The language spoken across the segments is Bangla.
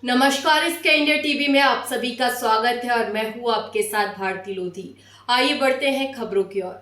नमस्कार, इसके इंडिया टीवी में आप सभी का स्वागत है और मैं हूं आपके साथ भारती लोधी। आइए बढ़ते हैं खबरों की ओर।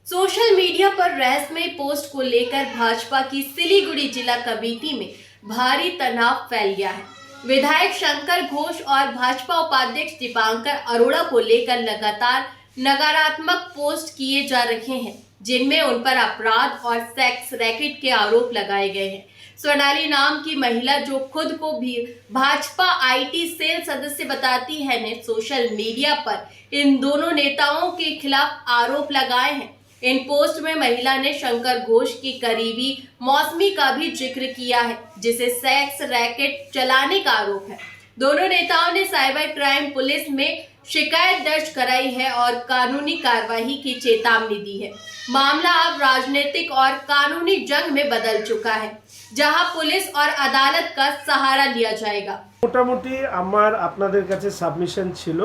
सोशल मीडिया पर रहस्यमय पोस्ट को लेकर भाजपा की सिलीगुड़ी जिला कमेटी में भारी तनाव फैल गया है। विधायक शंकर घोष और भाजपा उपाध्यक्ष दीपांकर अरोड़ा को लेकर लगातार नकारात्मक पोस्ट किए जा रहे हैं, जिनमें उन पर अपराध और सेक्स रैकेट के आरोप लगाए गए हैं। स्वर्णाली नाम की महिला, जो खुद को भी भाजपा आईटी सेल सदस्य बताती है, ने सोशल मीडिया पर इन दोनों नेताओं के खिलाफ आरोप लगाए हैं। इन पोस्ट में महिला ने शंकर घोष की करीबी मौसमी का भी जिक्र किया है, जिसे सेक्स रैकेट चलाने का आरोप है। दोनों नेताओं ने साइबर क्राइम पुलिस में शिकायत दर्ज कराई है और कानूनी कार्रवाई की चेतावनी दी है। मामला अब राजनीतिक और कानूनी जंग में बदल चुका है, जहां पुलिस और अदालत का सहारा लिया जाएगा। মোটামুটি আমার আপনাদের কাছে সাবমিশন ছিল।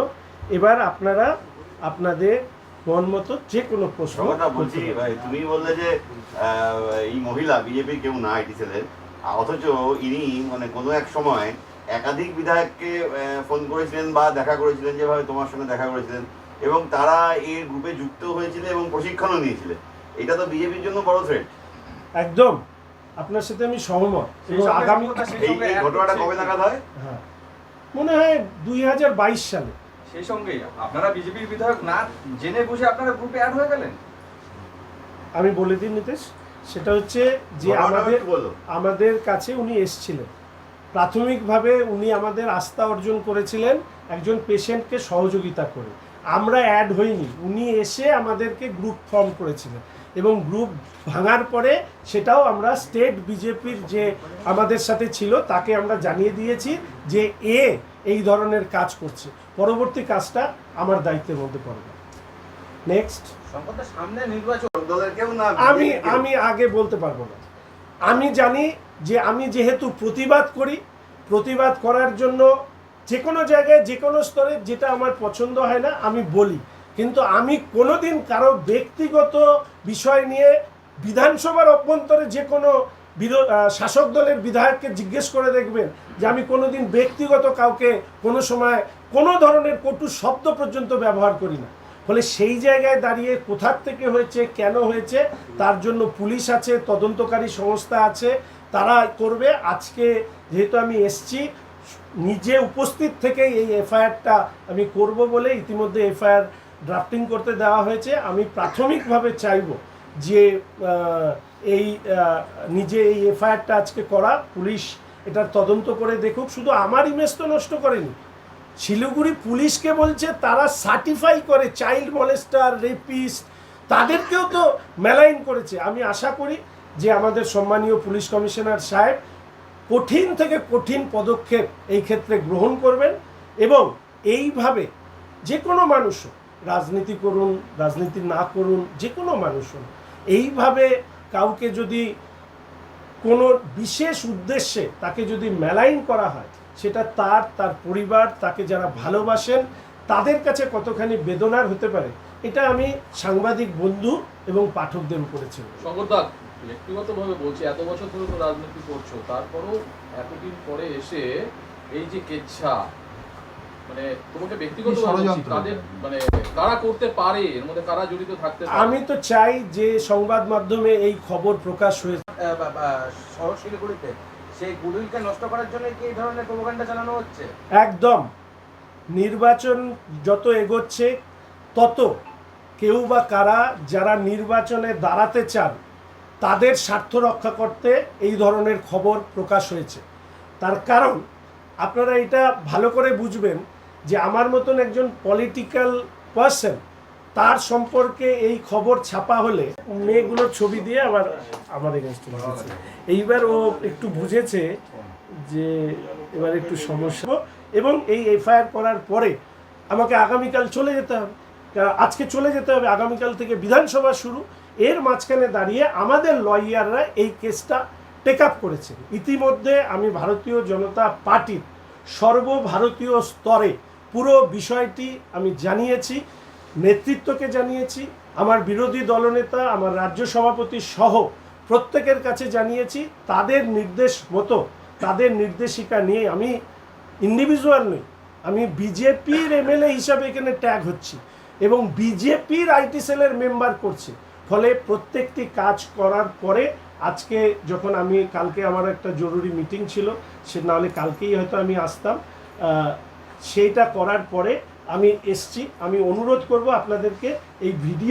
এবার আপনারা আপনাদের মন মতো যে কোনো প্রশ্ন বলছি ভাই, তুমি বললে যে এই মহিলা বিজেপি কেউ না আইটি সেলের, অথচ ইনি মানে কোনো এক সময় একাধিক বিধায়ককে ফোন করেছিলেন বা দেখা করেছিলেন, যেভাবে তোমার সঙ্গে দেখা করেছিলেন, এবং তারা এই গ্রুপে যুক্ত হয়েছিল এবং প্রশিক্ষণও নিয়েছিলেন। এটা তো বিজেপির জন্য বড় থ্রেট। একদম আপনার সাথে আমি সহমত। এবং আগামী এই ঘটনাটা কবে নাগাদ হয়? হ্যাঁ, মনে হয় 2022 সালে। সেই সঙ্গে আপনারা বিজেপির বিধায়ক না জেনে বুঝে আপনারা গ্রুপে অ্যাড হয়ে গেলেন। আমি বলে দিই নিতেশ, সেটা হচ্ছে যে আমাদের কাছে উনি এসেছিলেন। প্রাথমিকভাবে উনি আমাদের আস্থা অর্জন করেছিলেন একজন পেশেন্টকে সহযোগিতা করে। আমরা অ্যাড হইনি, উনি এসে আমাদেরকে গ্রুপ ফর্ম করেছিলেন এবং গ্রুপ ভাঙার পরে সেটাও আমরা স্টেট বিজেপির যে আমাদের সাথে ছিল তাকে আমরা জানিয়ে দিয়েছি যে এই ধরনের কাজ করছে। পরবর্তী কাজটা আমার দায়িত্বের মধ্যে পড়বে। নেক্সট, সামনে নির্বাচন, আমি আগে বলতে পারবো না। আমি জানি যে আমি যেহেতু প্রতিবাদ করার জন্য যে কোনো জায়গায় যে কোনো স্তরে যেটা আমার পছন্দ হয় না আমি বলি, কিন্তু আমি কোনোদিন কারো ব্যক্তিগত বিষয় নিয়ে বিধানসভার অভ্যন্তরে যে কোনো শাসক দলের বিধায়ককে জিজ্ঞেস করে দেখবেন যে আমি কোনোদিন ব্যক্তিগত কাউকে কোনো সময় কোনো ধরনের কটু শব্দ পর্যন্ত ব্যবহার করি না। ফলে সেই জায়গায় দাঁড়িয়ে কোথার থেকে হয়েছে, কেন হয়েছে, তার জন্য পুলিশ আছে, তদন্তকারী সংস্থা আছে, তারা করবে। আজকে যেহেতু আমি এসছি, নিজে উপস্থিত থেকে এই এফআইআরটা আমি করব বলে ইতিমধ্যে এফআইআর ড্রাফটিং করতে দেওয়া হয়েছে। আমি প্রাথমিকভাবে চাইব যে নিজে এই এফআইআরটা আজকে করা, পুলিশ এটার তদন্ত করে দেখুক। শুধু আমার ইমেজ তো নষ্ট করেনি, শিলিগুড়ি পুলিশকে বলছে তারা সার্টিফাই করে চাইল্ড মলেস্টার, রেপিস্ট, তাদেরকেও তো মেলাইন করেছে। আমি আশা করি যে আমাদের সম্মানীয় পুলিশ কমিশনার সাহেব কঠিন থেকে কঠিন পদক্ষেপ এই ক্ষেত্রে গ্রহণ করবেন এবং এইভাবে যে কোনো মানুষ, রাজনীতি করুন, রাজনীতি না করুন, যে কোনো মানুষ এইভাবে কাউকে যদি কোনো বিশেষ উদ্দেশ্যে তাকে যদি মেলাইন করা হয়, সেটা তার পরিবার, তাকে যারা ভালোবাসেন তাদের কাছে কতখানি বেদনার হতে পারে, এটা আমি সাংবাদিক বন্ধু এবং পাঠকদের উপরে ছিল। ব্যক্তিগতভাবে বলছি, এত বছর ধরে তো রাজনীতি করছো, তারপরও এতদিন পরে এসে এই যে কেচ্ছা, মানে তোমাকে ব্যক্তিগতভাবে কাদের, মানে কারা করতে পারে, এর মধ্যে কারা জড়িত থাকতে পারে? আমি তো চাই যে সংবাদ মাধ্যমে এই খবর প্রকাশ হয়েছে শিলিগুড়িতে সেই গুডউইলকে নষ্ট করার জন্য কি এই ধরনের প্রোপাগান্ডা চালানো হচ্ছে? একদম। নির্বাচন যত এগোচ্ছে তত কেউ বা কারা যারা নির্বাচনে দাঁড়াতে চান তাদের স্বার্থ রক্ষা করতে এই ধরনের খবর প্রকাশ হয়েছে। তার কারণ আপনারা এটা ভালো করে বুঝবেন যে আমার মতন একজন পলিটিক্যাল পার্সন, তার সম্পর্কে এই খবর ছাপা হলে মেয়েগুলোর ছবি দিয়ে আমার এগেনস্টে লিখেছে। এইবার ও একটু বুঝেছে যে এবার একটু সমস্যা, এবং এই এফআইআর করার পরে আমাকে আগামীকাল চলে যেতে হবে, আজকে চলে যেতে হবে, আগামীকাল থেকে বিধানসভা শুরু। এর মাঝখানে দাঁড়িয়ে আমাদের লয়াররা এই কেসটা টেক আপ করেছে। ইতিমধ্যে আমি ভারতীয় জনতা পার্টির সর্বভারতীয় স্তরে পুরো বিষয়টি আমি জানিয়েছি, নেতৃত্বকে জানিয়েছি, আমার বিরোধী দলনেতা, আমার রাজ্য সভাপতি সহ প্রত্যেকের কাছে জানিয়েছি। তাদের নির্দেশ মতো, তাদের নির্দেশিকা নিয়ে আমি ইন্ডিভিজুয়াল নই, আমি বিজেপির এমএলএ হিসাবে এখানে ট্যাগ হচ্ছি এবং বিজেপির আইটি সেলের মেম্বার করছে। ফলে প্রত্যেকটি কাজ করার পরে আজকে যখন আমি কালকে আমার একটা জরুরি মিটিং ছিল, সে নাহলে কালকেই হয়তো আমি আসতাম, সেইটা করার পরে আমি এসছি। আমি অনুরোধ করব আপনাদেরকে এই ভিডিও